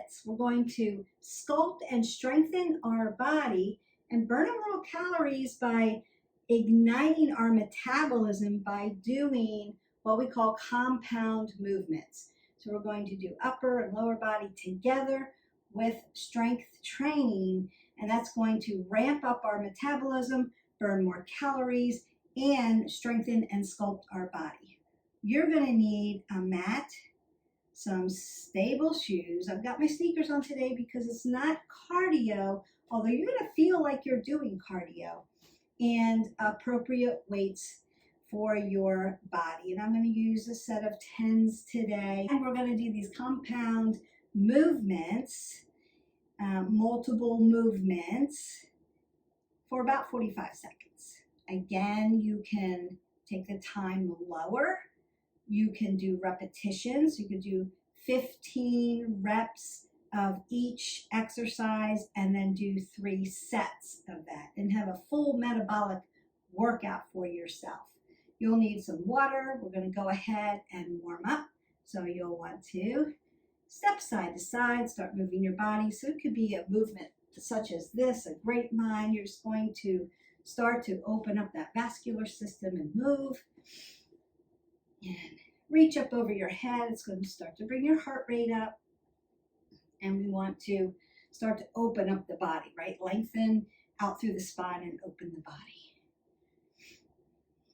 Blitz. We're going to sculpt and strengthen our body and burn a little calories by igniting our metabolism by doing what we call compound movements. So we're going to do upper and lower body together with strength training, and that's going to ramp up our metabolism, burn more calories, and strengthen and sculpt our body. You're going to need a mat, some stable shoes. I've got my sneakers on today because it's not cardio, although you're going to feel like you're doing cardio, and appropriate weights for your body. And I'm going to use a set of 10s today. And we're going to do these compound movements, multiple movements for about 45 seconds. Again, you can take the time lower. You can do repetitions. You can do 15 reps of each exercise and then do 3 sets of that and have a full metabolic workout for yourself. You'll need some water. We're going to go ahead and warm up. So you'll want to step side to side, start moving your body. So it could be a movement such as this, a grapevine. You're just going to start to open up that vascular system and move. And reach up over your head. It's going to start to bring your heart rate up. And we want to start to open up the body, right? Lengthen out through the spine and open the body.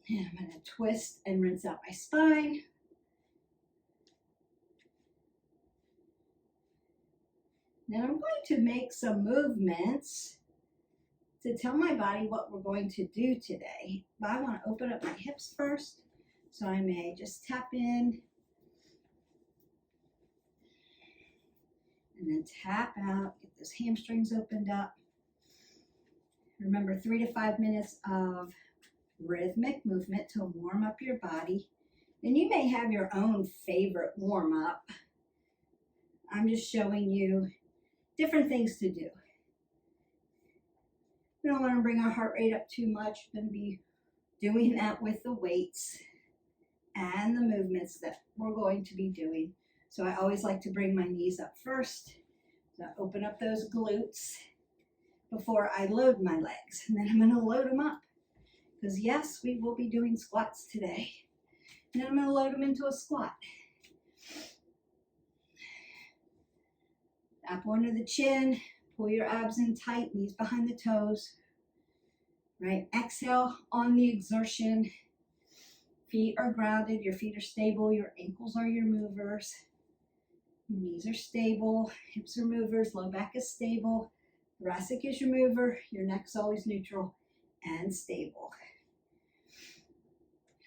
And I'm going to twist and rinse out my spine. Then I'm going to make some movements to tell my body what we're going to do today. But I want to open up my hips first. So I may just tap in and then tap out, get those hamstrings opened up. Remember, 3 to 5 minutes of rhythmic movement to warm up your body. Then you may have your own favorite warm up. I'm just showing you different things to do. We don't want to bring our heart rate up too much. We're going to be doing that with the weights and the movements that we're going to be doing. So I always like to bring my knees up first. So open up those glutes before I load my legs. And then I'm going to load them up. Because yes, we will be doing squats today. And then I'm going to load them into a squat. Apple under the chin. Pull your abs in tight, knees behind the toes. Right? Exhale on the exertion. Feet are grounded, your feet are stable, your ankles are your movers. Your knees are stable, hips are movers, low back is stable. Thoracic is your mover, your neck's always neutral and stable.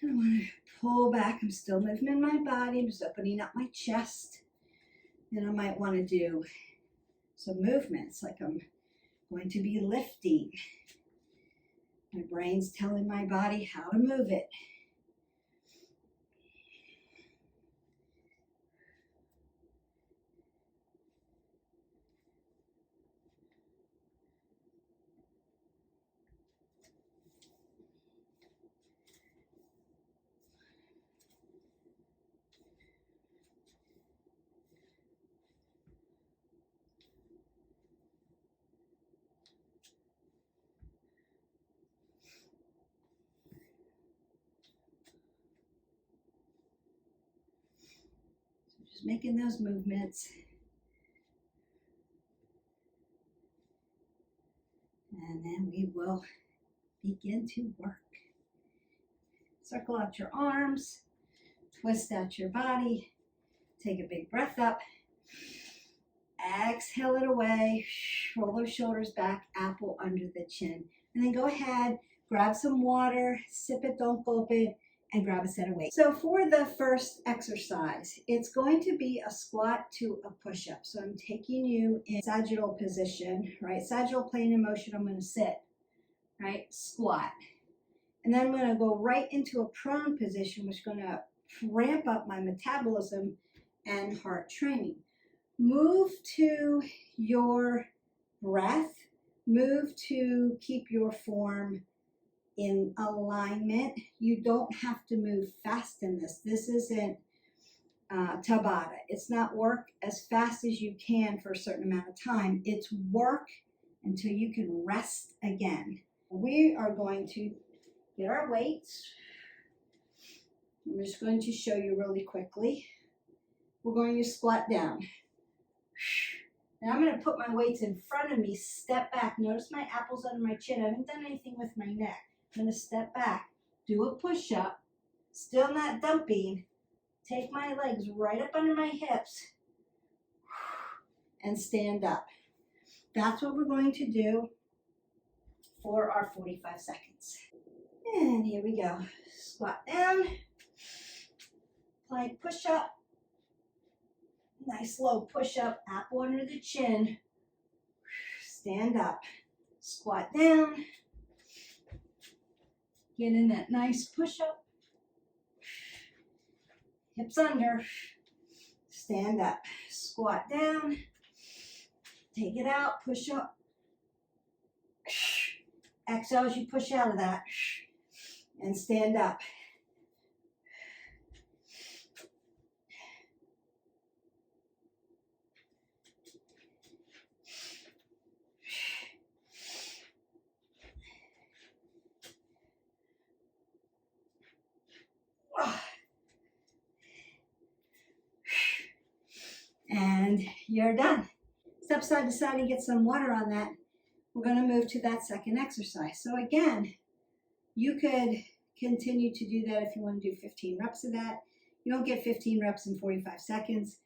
And I want to pull back. I'm still moving in my body. I'm just opening up my chest. Then I might want to do some movements like I'm going to be lifting. My brain's telling my body how to move it. Just making those movements. And then we will begin to work. Circle out your arms, twist out your body, take a big breath up, exhale it away, roll those shoulders back, apple under the chin. And then go ahead, grab some water, sip it, don't gulp it, and grab a set of weights. So for the first exercise, it's going to be a squat to a push-up. So I'm taking you in sagittal position, right? Sagittal plane in motion, I'm going to sit, right? Squat. And then I'm going to go right into a prone position, which is going to ramp up my metabolism and heart training. Move to your breath. Move to keep your form in alignment. You don't have to move fast in this. This isn't Tabata. It's not work as fast as you can for a certain amount of time. It's work until you can rest again. We are going to get our weights. I'm just going to show you really quickly. We're going to squat down. Now I'm going to put my weights in front of me, step back. Notice my apples under my chin. I haven't done anything with my neck. I'm going to step back, do a push-up, still not dumping. Take my legs right up under my hips and stand up. That's what we're going to do for our 45 seconds. And here we go. Squat down, plank push-up. Nice low push-up, apple under the chin. Stand up, squat down. Get in that nice push-up. Hips under. Stand up, squat down. Take it out, push up. Exhale as you push out of that. And stand up. And you're done. Step side to side and get some water on that. We're going to move to that second exercise. So again, you could continue to do that if you want to do 15 reps of that. You don't get 15 reps in 45 seconds,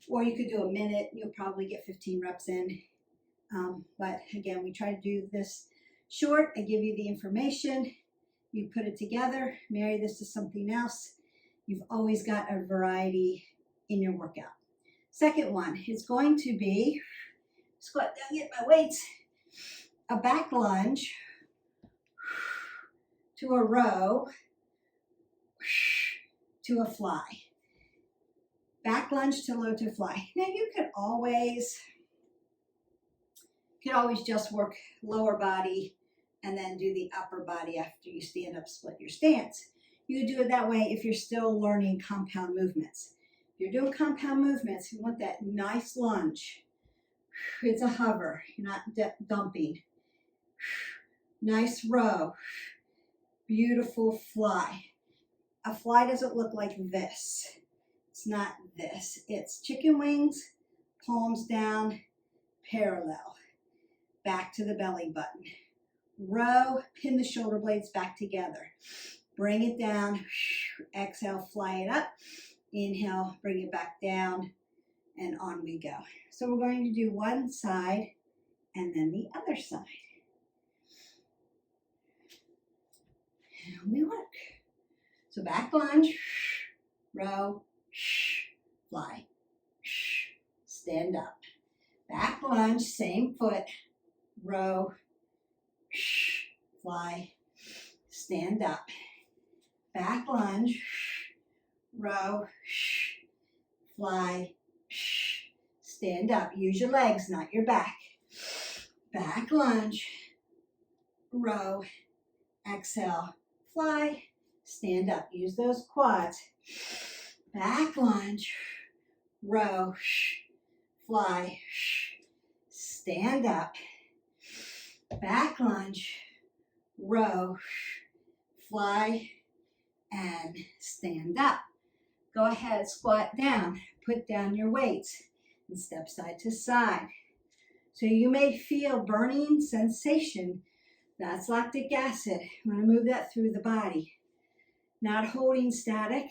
or you could do a minute. You'll probably get 15 reps in. But again, we try to do this short. I give you the information. You put it together, marry this to something else. You've always got a variety in your workout. Second one is going to be squat down, get my weights, a back lunge to a row to a fly. Back lunge to low to fly. Now you could always just work lower body and then do the upper body after you stand up, split your stance. You could do it that way if you're still learning compound movements. If you're doing compound movements, you want that nice lunge. It's a hover, you're not dumping. Nice row, beautiful fly. A fly doesn't look like this. It's not this. It's chicken wings, palms down, parallel. Back to the belly button. Row, pin the shoulder blades back together. Bring it down, exhale, fly it up. Inhale, bring it back down, and on we go. So we're going to do one side and then the other side. And we work. So back lunge, row, fly, stand up. Back lunge, same foot, row, fly, stand up. Back lunge, row, fly, stand up. Use your legs, not your back. Back lunge, row, exhale, fly, stand up. Use those quads. Back lunge, row, fly, stand up. Back lunge, row, fly, and stand up. Go ahead, squat down, put down your weights, and step side to side. So you may feel burning sensation. That's lactic acid. You want to move that through the body. Not holding static,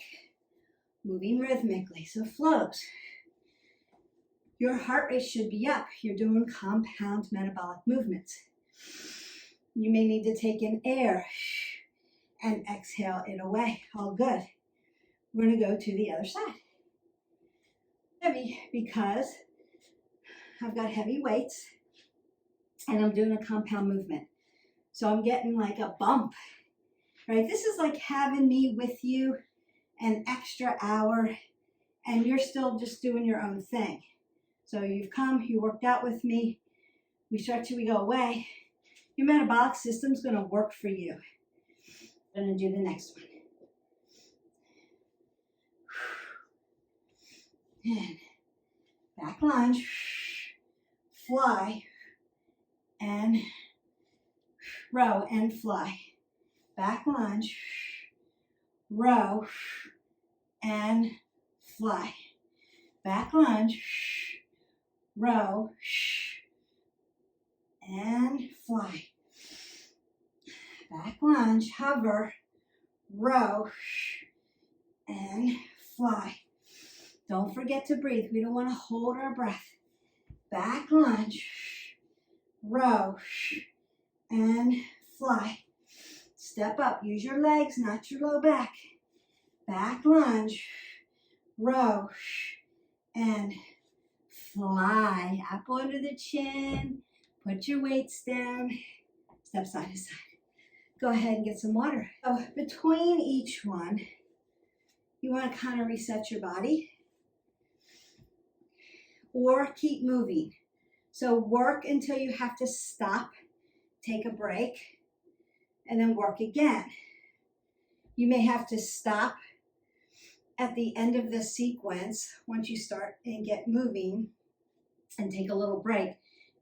moving rhythmically, so flows. Your heart rate should be up. You're doing compound metabolic movements. You may need to take in air and exhale it away. All good. We're going to go to the other side. Heavy because I've got heavy weights and I'm doing a compound movement. So I'm getting like a bump, right? This is like having me with you an extra hour and you're still just doing your own thing. So you've come, you worked out with me, we stretch you, we go away. Your metabolic system's going to work for you. I'm going to do the next one. and back lunge, fly, and row and fly. Back lunge, row, and fly. Back lunge, row, and fly. Back lunge, hover, row, and fly. Don't forget to breathe. We don't want to hold our breath. Back lunge, row, and fly. Step up. Use your legs, not your low back. Back lunge, row, and fly. Up under the chin. Put your weights down. Step side to side. Go ahead and get some water. So between each one, you want to kind of reset your body or keep moving. So work until you have to stop, take a break, and then work again. You may have to stop at the end of the sequence once you start and get moving and take a little break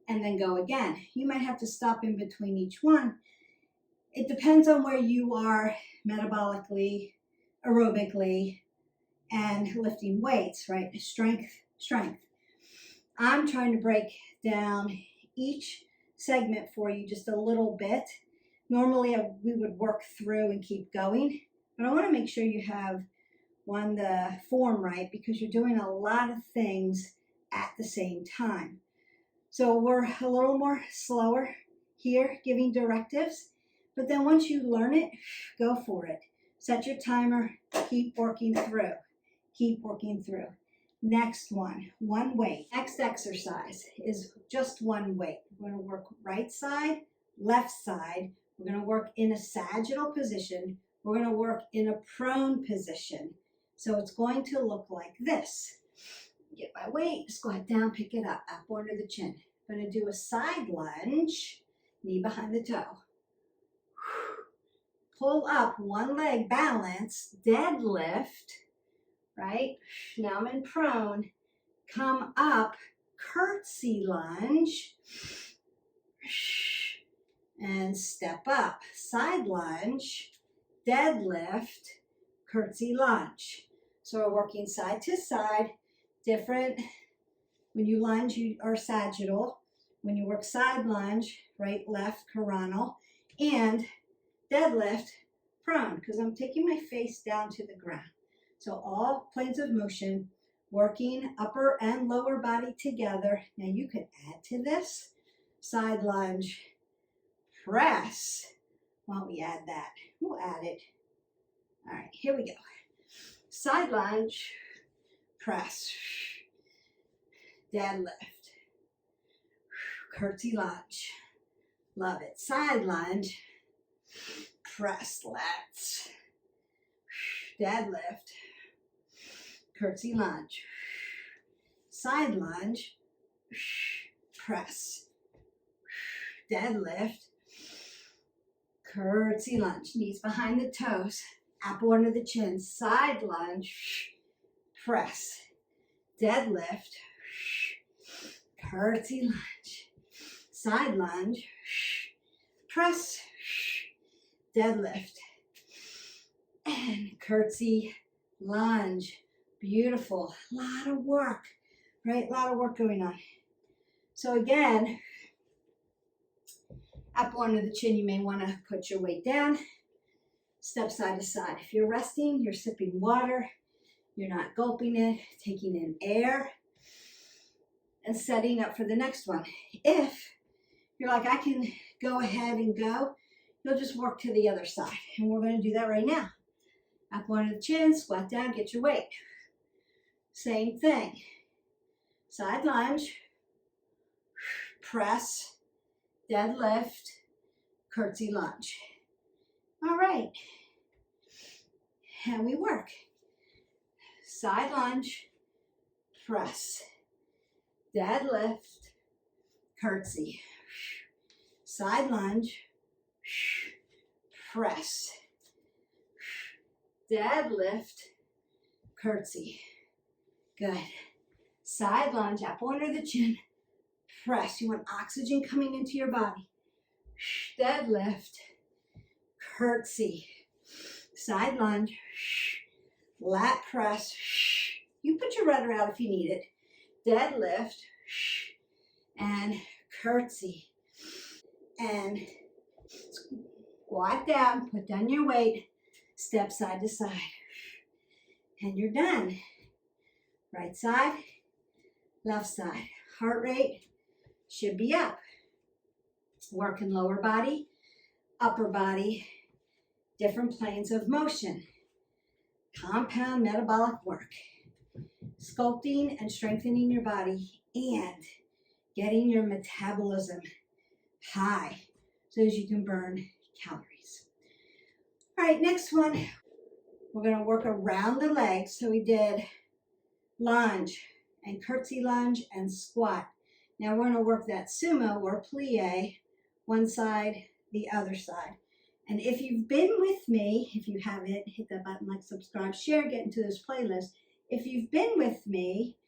and then go again. You might have to stop in between each one. It depends on where you are metabolically, aerobically, and lifting weights, right? Strength. I'm trying to break down each segment for you just a little bit. Normally we would work through and keep going, but I want to make sure you have the form right because you're doing a lot of things at the same time. So we're a little more slower here, giving directives, but then once you learn it, go for it. Set your timer, keep working through. Keep working through. Next one weight. Next exercise is just one weight. We're going to work right side, left side. We're going to work in a sagittal position. We're going to work in a prone position. So it's going to look like this. Get my weight, squat down, pick it up under the chin. I'm going to do a side lunge, knee behind the toe. Pull up one leg, balance, deadlift, right? Now I'm in prone. Come up, curtsy lunge, and step up. Side lunge, deadlift, curtsy lunge. So we're working side to side, different. When you lunge, you are sagittal. When you work side lunge, right, left, coronal, and deadlift, prone, because I'm taking my face down to the ground. So all planes of motion, working upper and lower body together. Now you can add to this. Side lunge, press. Why don't we add that? We'll add it. All right, here we go. Side lunge, press, deadlift, curtsy lunge. Love it. Side lunge, press, lats, deadlift, curtsy lunge, side lunge, press, deadlift, curtsy lunge, knees behind the toes, apple under the chin, side lunge, press, deadlift, curtsy lunge, side lunge, press, deadlift, and curtsy lunge. Beautiful. A lot of work, right? A lot of work going on. So again, up under the chin, you may want to put your weight down, step side to side. If you're resting, you're sipping water, you're not gulping it, taking in air, and setting up for the next one. If you're like, I can go ahead and go, you'll just work to the other side. And we're going to do that right now. Up under the chin, squat down, get your weight. Same thing. Side lunge, press, deadlift, curtsy lunge. All right. And we work. Side lunge, press, deadlift, curtsy. Side lunge, press, deadlift, curtsy. Good. Side lunge, apple under the chin. Press. You want oxygen coming into your body. Deadlift. Curtsy. Side lunge. Lat press. You put your rudder out if you need it. Deadlift. And curtsy. And squat down. Put down your weight. Step side to side. And you're done. Right side. Left side. Heart rate should be up. Working lower body, upper body, different planes of motion. Compound metabolic work. Sculpting and strengthening your body and getting your metabolism high so that you can burn calories. All right, next one. We're going to work around the legs. So we did lunge and curtsy lunge and squat. Now we're going to work that sumo or plie, one side, the other side. And if you've been with me, if you haven't, hit that button, like, subscribe, share, get into this playlist. If you've been with me,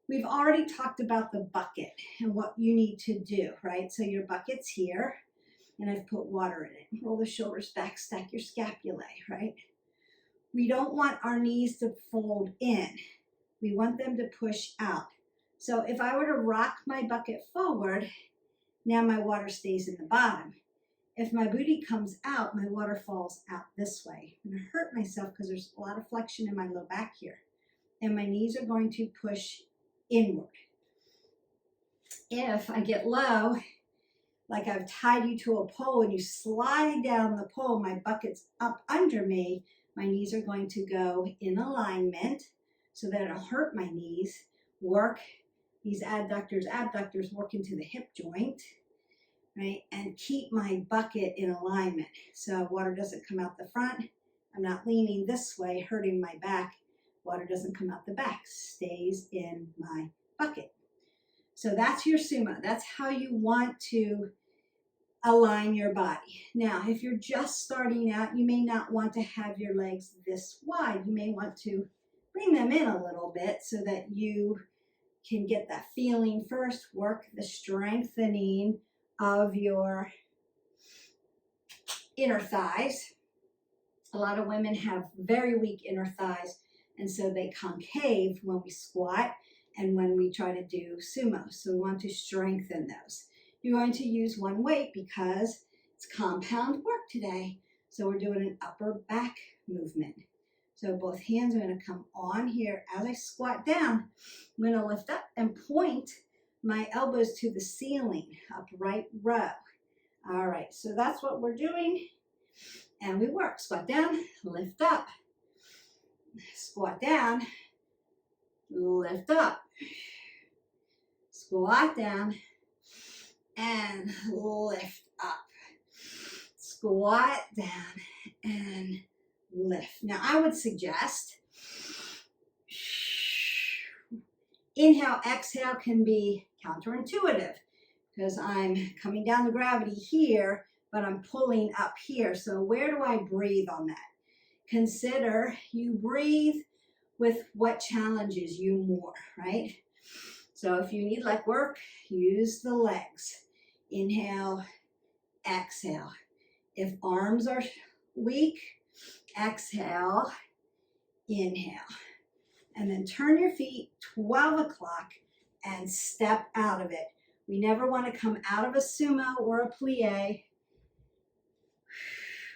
we've already talked about the bucket and what you need to do, right? So your bucket's here, and I've put water in it. Roll the shoulders back, stack your scapulae, right? We don't want our knees to fold in. We want them to push out. So if I were to rock my bucket forward, now my water stays in the bottom. If my booty comes out, my water falls out this way. I'm going to hurt myself because there's a lot of flexion in my low back here. And my knees are going to push inward. If I get low, like I've tied you to a pole and you slide down the pole, my bucket's up under me, my knees are going to go in alignment so that it'll hurt my knees. Work these abductors work into the hip joint, right? And keep my bucket in alignment so water doesn't come out the front. I'm not leaning this way, hurting my back. Water doesn't come out the back, stays in my bucket. So that's your sumo. That's how you want to align your body. Now, if you're just starting out, you may not want to have your legs this wide. You may want to bring them in a little bit so that you can get that feeling first. Work the strengthening of your inner thighs. A lot of women have very weak inner thighs, and so they concave when we squat and when we try to do sumo. So we want to strengthen those. You're going to use one weight because it's compound work today. So we're doing an upper back movement. So both hands are going to come on here. As I squat down, I'm going to lift up and point my elbows to the ceiling, upright row. All right, so that's what we're doing. And we work. Squat down, lift up. Squat down, lift up. Squat down and lift up. Squat down and lift. Now I would suggest inhale, exhale can be counterintuitive because I'm coming down the gravity here, but I'm pulling up here. So where do I breathe on that? Consider you breathe with what challenges you more, right? So if you need leg work, use the legs. Inhale, exhale. If arms are weak, exhale, inhale. And then turn your feet 12 o'clock and step out of it. We never want to come out of a sumo or a plie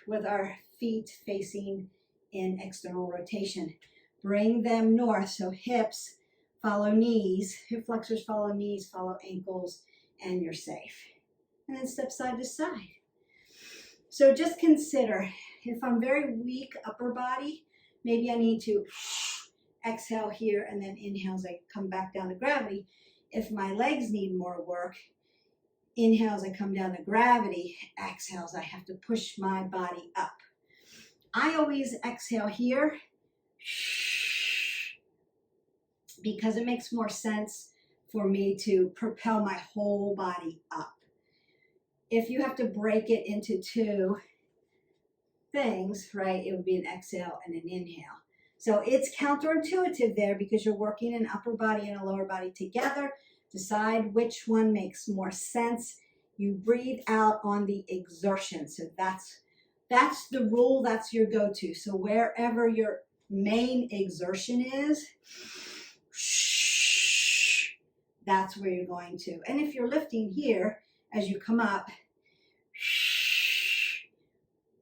with our feet facing in external rotation. Bring them north, so hips follow knees, hip flexors follow knees, follow ankles, and you're safe. And then step side to side. So just consider, if I'm very weak upper body, maybe I need to exhale here and then inhale as I come back down to gravity. If my legs need more work, inhale as I come down to gravity, exhale as I have to push my body up. I always exhale here because it makes more sense for me to propel my whole body up. If you have to break it into two things, right, it would be an exhale and an inhale. So it's counterintuitive there because you're working an upper body and a lower body together. Decide which one makes more sense. You breathe out on the exertion. So that's the rule, that's your go-to. So wherever your main exertion is, that's where you're going to. And if you're lifting here, as you come up,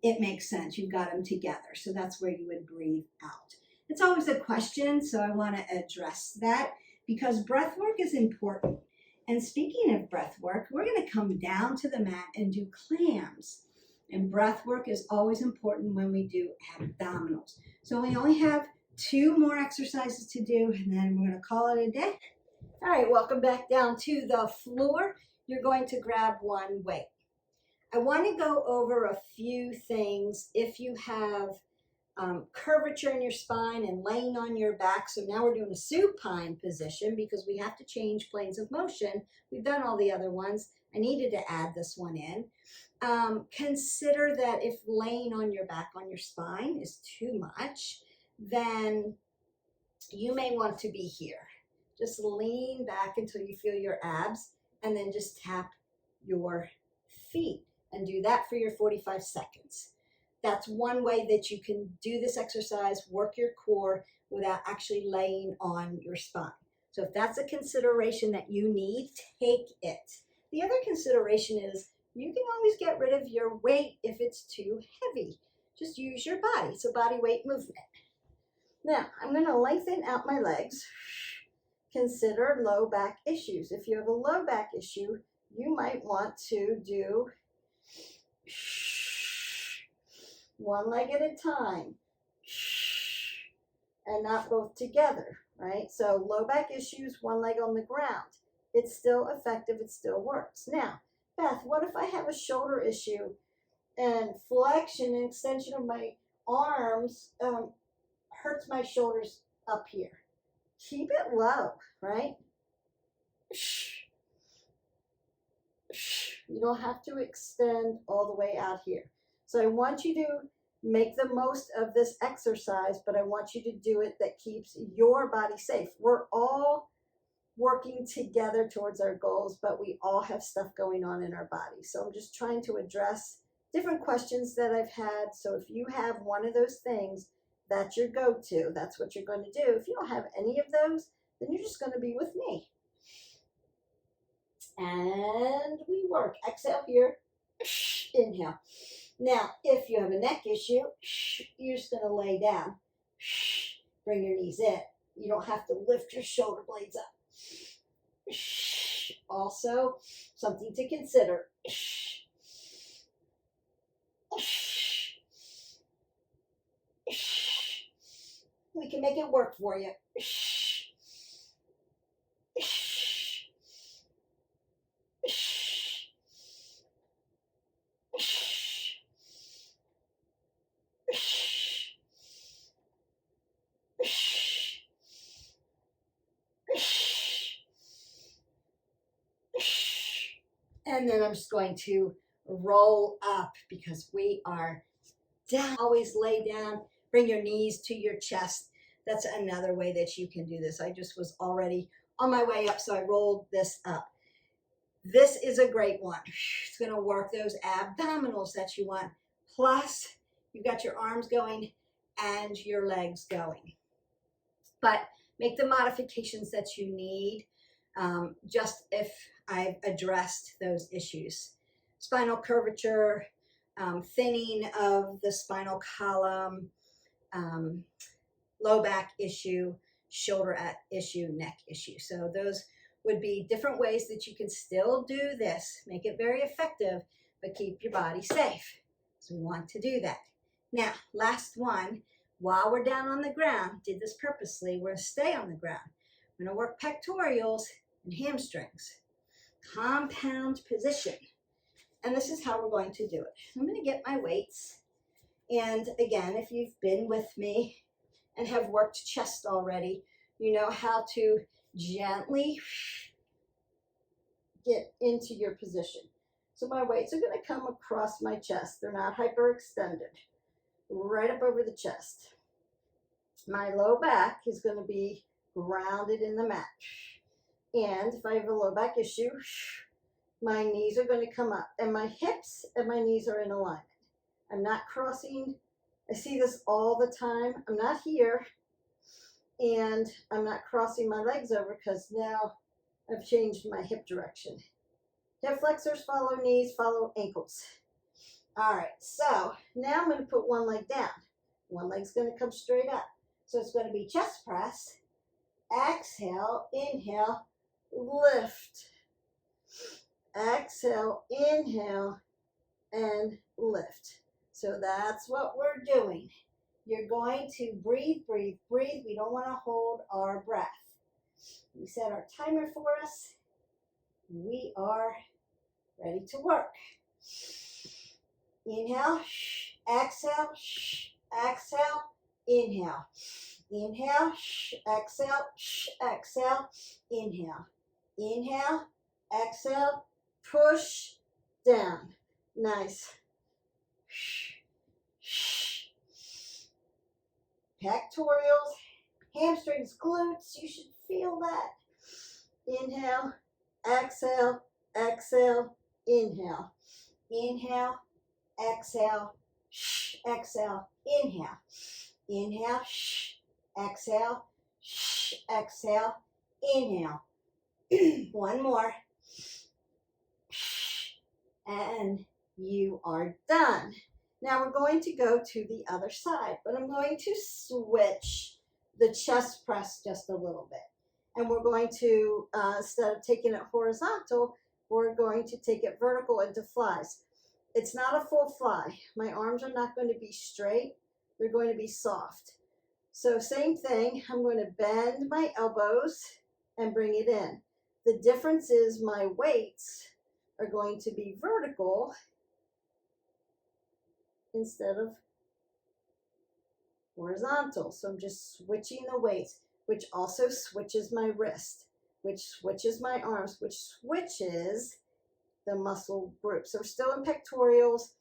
it makes sense. You've got them together. So that's where you would breathe out. It's always a question, so I want to address that because breath work is important. And speaking of breath work, we're going to come down to the mat and do clams. And breath work is always important when we do abdominals. So we only have 2 more exercises to do, and then we're going to call it a day. All right, welcome back down to the floor. You're going to grab one weight. I want to go over a few things if you have curvature in your spine and laying on your back. So now we're doing a supine position because we have to change planes of motion. We've done all the other ones. I needed to add this one in. Consider that if laying on your back on your spine is too much, then you may want to be here. Just lean back until you feel your abs and then just tap your feet and do that for your 45 seconds. That's one way that you can do this exercise, work your core without actually laying on your spine. So if that's a consideration that you need, take it. The other consideration is you can always get rid of your weight if it's too heavy. Just use your body. It's a body weight movement. Now, I'm going to lengthen out my legs. Consider low back issues. If you have a low back issue, you might want to do one leg at a time and not both together, right? So low back issues, one leg on the ground. It's still effective, it still works. Now, Beth, what if I have a shoulder issue and flexion and extension of my arms hurts my shoulders up here? Keep it low, right? You don't have to extend all the way out here. So I want you to make the most of this exercise, but I want you to do it that keeps your body safe. We're all working together towards our goals, but we all have stuff going on in our body. So I'm just trying to address different questions that I've had. So if you have one of those things, that's your go-to. That's what you're going to do. If you don't have any of those, then you're just going to be with me. And we work. Exhale here. Inhale. Now, if you have a neck issue, you're just going to lay down. Bring your knees in. You don't have to lift your shoulder blades up. Also, something to consider. We can make it work for you. And then I'm just going to roll up because we are down. Always lay down. Bring your knees to your chest. That's another way that you can do this. I just was already on my way up, so I rolled this up. This is a great one. It's going to work those abdominals that you want. Plus, you've got your arms going and your legs going. But make the modifications that you need just if I've addressed those issues. Spinal curvature, thinning of the spinal column, low back issue, shoulder issue, neck issue. So those would be different ways that you can still do this, make it very effective, but keep your body safe. So we want to do that. Now, last one, while we're down on the ground, did this purposely, we're going to stay on the ground. We're going to work pectorials and hamstrings. Compound position. And this is how we're going to do it. I'm going to get my weights. And again, if you've been with me and have worked chest already, you know how to gently get into your position. So my weights are going to come across my chest. They're not hyperextended. Right up over the chest. My low back is going to be grounded in the mat. And if I have a low back issue, my knees are going to come up, and my hips and my knees are in alignment. I'm not crossing. I see this all the time. I'm not here, and I'm not crossing my legs over because now I've changed my hip direction. Hip flexors follow knees, follow ankles. All right, so now I'm going to put one leg down. One leg's going to come straight up. So it's going to be chest press. Exhale, inhale, lift. Exhale, inhale, and lift. So that's what we're doing. You're going to breathe, breathe, breathe. We don't want to hold our breath. We set our timer for us. We are ready to work. Inhale, exhale, exhale, inhale. Inhale, exhale, exhale, inhale. Inhale, exhale, push down. Nice. Pectorials, hamstrings, glutes, you should feel that. Inhale, exhale, exhale, inhale. Inhale, exhale, exhale, inhale. Inhale, exhale, exhale, inhale. One more. And you are done. Now we're going to go to the other side, but I'm going to switch the chest press just a little bit. And we're going to, instead of taking it horizontal, we're going to take it vertical into flies. It's not a full fly. My arms are not going to be straight. They're going to be soft. So same thing, I'm going to bend my elbows and bring it in. The difference is my weights are going to be vertical instead of horizontal. So I'm just switching the weights, which also switches my wrist, which switches my arms, which switches the muscle group. So we're still in pectorials,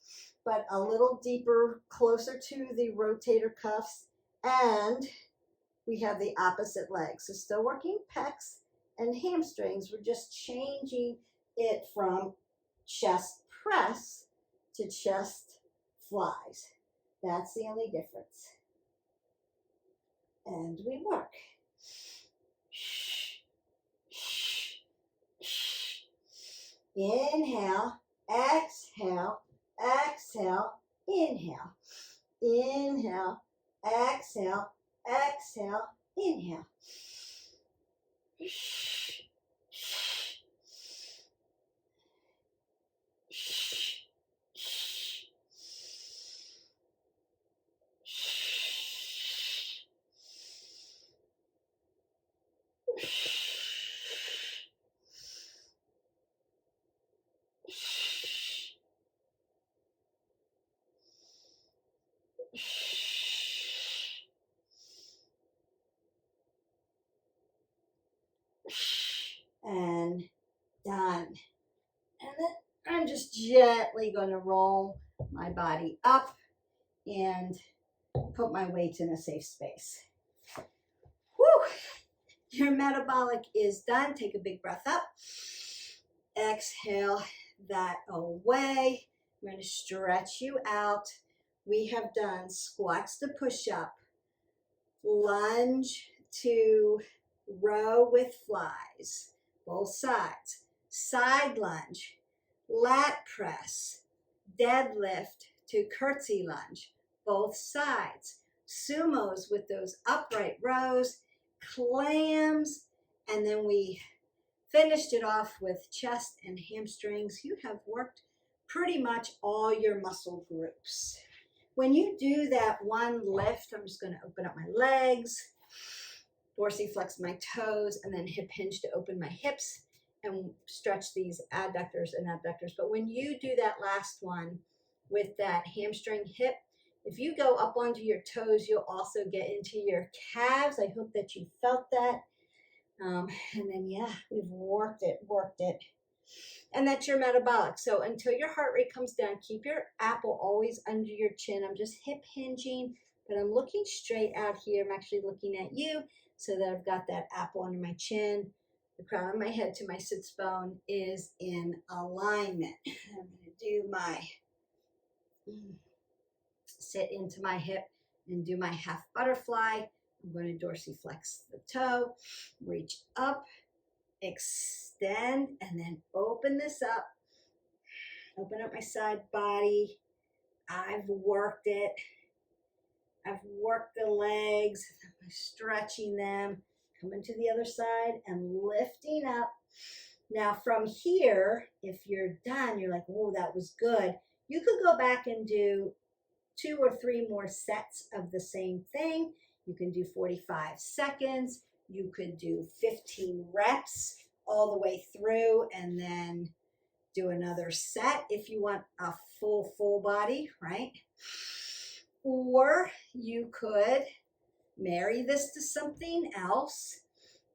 but a little deeper, closer to the rotator cuffs, and we have the opposite leg. So still working pecs and hamstrings. We're just changing it from chest press to chest flies. That's the only difference. And we work. Inhale, exhale, exhale, inhale. Inhale, exhale, exhale, inhale. And done. And then I'm just gently going to roll my body up and put my weights in a safe space. Whew. Your metabolic is done. Take a big breath up. Exhale that away. I'm going to stretch you out. We have done squats to push up, lunge to row with flies, both sides, side lunge, lat press, deadlift to curtsy lunge, both sides, sumos with those upright rows, clams, and then we finished it off with chest and hamstrings. You have worked pretty much all your muscle groups. When you do that one lift, I'm just going to open up my legs, dorsiflex my toes, and then hip hinge to open my hips and stretch these adductors and abductors. But when you do that last one with that hamstring hip, if you go up onto your toes, you'll also get into your calves. I hope that you felt that. And then, yeah, we've worked it. And that's your metabolic. So until your heart rate comes down, keep your apple always under your chin. I'm just hip hinging, but I'm looking straight out here. I'm actually looking at you so that I've got that apple under my chin. The crown of my head to my sits bone is in alignment. I'm going to do my sit into my hip and do my half butterfly. I'm going to dorsiflex the toe, reach up, extend, and then open this up. Open up my side body. I've worked it. I've worked the legs, stretching them, coming to the other side and lifting up. Now from here, if you're done, you're like, oh, that was good. You could go back and do 2 or 3 more sets of the same thing. You can do 45 seconds. You could do 15 reps all the way through and then do another set if you want a full body, right? Or you could marry this to something else,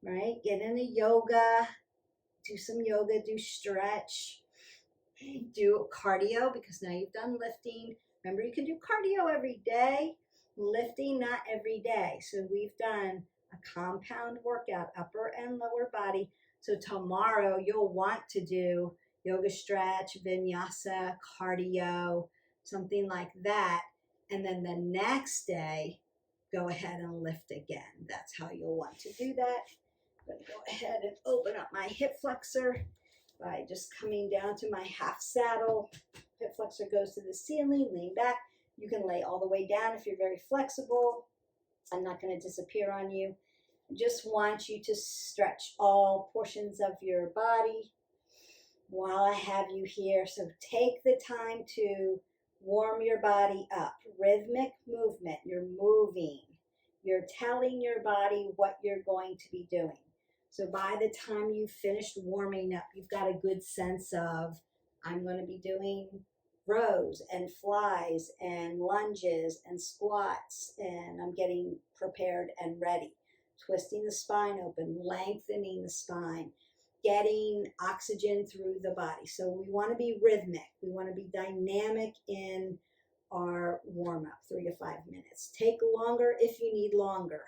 right? Get into yoga, do some yoga, do stretch, do cardio because now you've done lifting. Remember, you can do cardio every day, lifting not every day. So we've done a compound workout, upper and lower body. So tomorrow you'll want to do yoga stretch, vinyasa, cardio, something like that. And then the next day, go ahead and lift again. That's how you'll want to do that. I'm going to go ahead and open up my hip flexor by just coming down to my half saddle. Hip flexor goes to the ceiling, lean back. You can lay all the way down if you're very flexible. I'm not going to disappear on you. I just want you to stretch all portions of your body while I have you here. So take the time to warm your body up. Rhythmic movement. You're moving. You're telling your body what you're going to be doing. So by the time you've finished warming up, you've got a good sense of, I'm going to be doing rows and flies and lunges and squats, and I'm getting prepared and ready. Twisting the spine open, lengthening the spine, getting oxygen through the body. So we want to be rhythmic. We want to be dynamic in our warm-up, 3 to 5 minutes. Take longer if you need longer,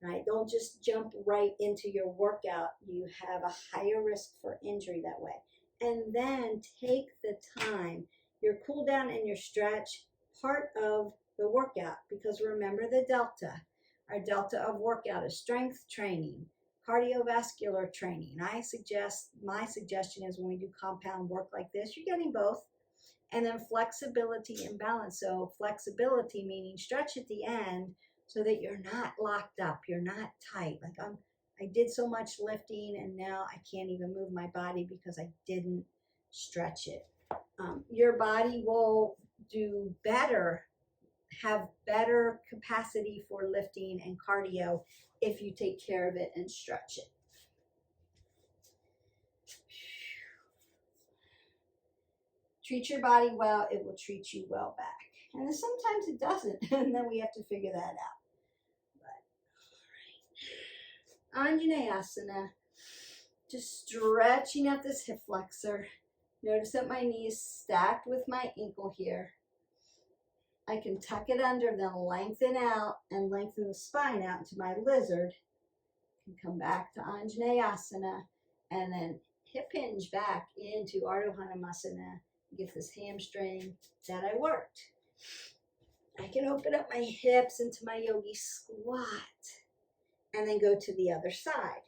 right? Don't just jump right into your workout. You have a higher risk for injury that way. And then take the time, your cool down and your stretch, part of the workout, because remember the delta. Our delta of workout is strength training, cardiovascular training. My suggestion is when we do compound work like this, you're getting both. And then flexibility and balance. So flexibility meaning stretch at the end so that you're not locked up, you're not tight. Like I did so much lifting and now I can't even move my body because I didn't stretch it. Your body will do better, have better capacity for lifting and cardio if you take care of it and stretch it. Treat your body well, it will treat you well back. And then sometimes it doesn't, and then we have to figure that out. But, all right. Anjaneyasana, just stretching out this hip flexor. Notice that my knee is stacked with my ankle here. I can tuck it under, then lengthen out and lengthen the spine out into my lizard. Can come back to Anjaneyasana and then hip hinge back into Ardha Hanumasana. Get this hamstring that I worked. I can open up my hips into my yogi squat and then go to the other side.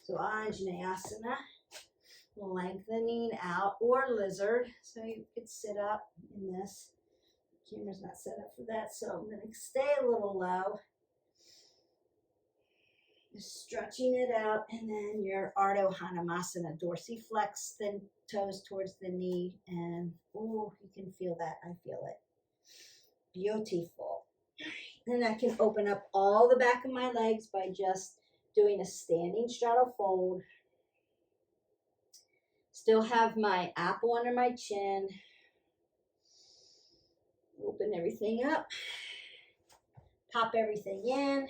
So Anjaneyasana, lengthening out, or lizard. So you could sit up in this. The camera's not set up for that, so I'm going to stay a little low. Just stretching it out, and then your Ardha Hanumasana, dorsiflex the toes towards the knee, and oh, you can feel that. I feel it. Beautiful. Then I can open up all the back of my legs by just doing a standing straddle fold. Still have my apple under my chin. Open everything up. Pop everything in.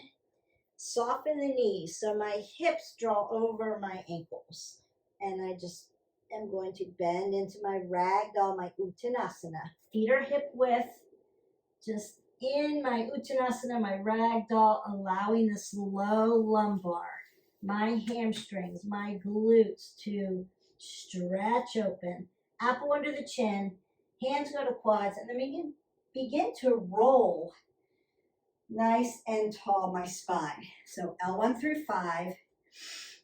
Soften the knees so my hips draw over my ankles. And I just am going to bend into my ragdoll, my Uttanasana. Feet are hip width. Just in my Uttanasana, my ragdoll, allowing this low lumbar, my hamstrings, my glutes to stretch open, apple under the chin, hands go to quads, and then begin to roll nice and tall my spine. So L1 through 5,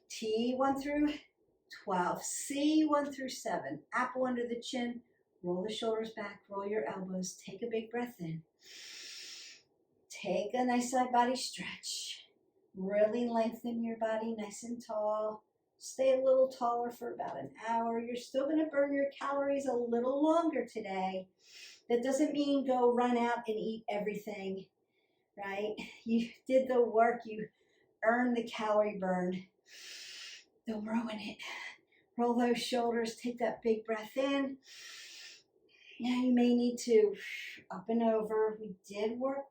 T1 through 12, C1 through 7, apple under the chin, roll the shoulders back, roll your elbows, take a big breath in. Take a nice side body stretch. Really lengthen your body nice and tall. Stay a little taller for about an hour. You're still going to burn your calories a little longer today. That doesn't mean go run out and eat everything, right? You did the work. You earned the calorie burn. Don't ruin it. Roll those shoulders. Take that big breath in. Now you may need to up and over. We did work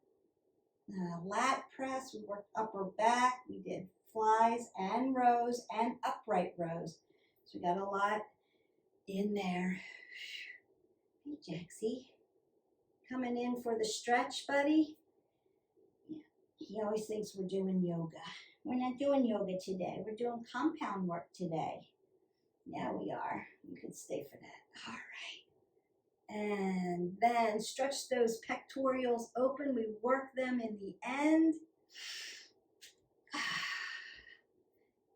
lat press, we worked upper back, we did flies and rows and upright rows. So we got a lot in there. Hey, Jaxie, coming in for the stretch, buddy. Yeah. He always thinks we're doing yoga. We're not doing yoga today. We're doing compound work today. Yeah, we are. You can stay for that. All right. And then stretch those pectorals open. We work them in the end.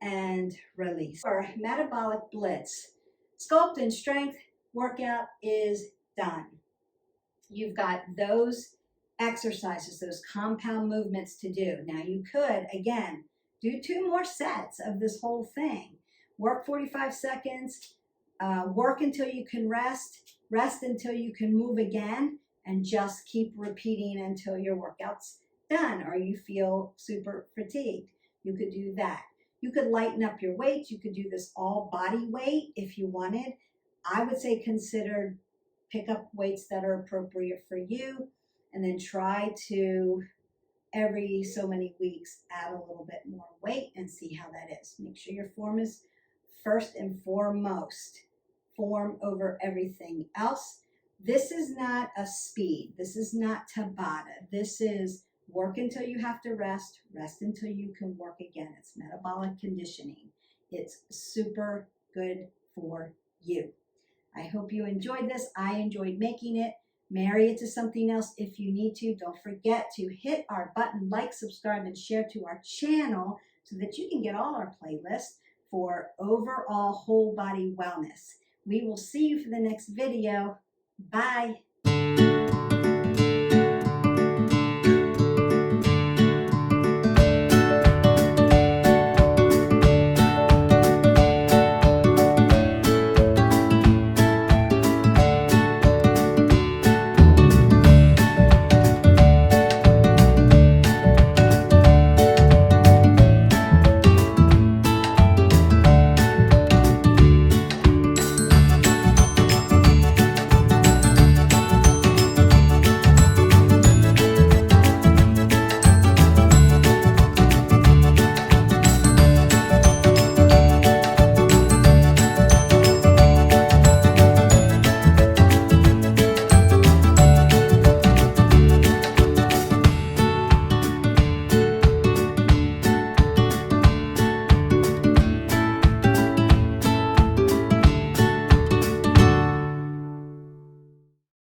And release. For Metabolic Blitz, Sculpt and Strength workout is done. You've got those exercises, those compound movements to do. Now you could, again, do 2 more sets of this whole thing. Work 45 seconds, work until you can rest until you can move again, and just keep repeating until your workout's done or you feel super fatigued. You could do that. You could lighten up your weights. You could do this all body weight if you wanted. I would say consider pick up weights that are appropriate for you, and then try to every so many weeks add a little bit more weight and see how that is. Make sure your form is first and foremost. Form over everything else. This is not a speed. This is not Tabata. This is work until you have to rest until you can work again. It's metabolic conditioning. It's super good for you. I hope you enjoyed this. I enjoyed making it. Marry it to something else if you need to. Don't forget to hit our button, like, subscribe, and share to our channel so that you can get all our playlists for overall whole body wellness. We will see you for the next video. Bye.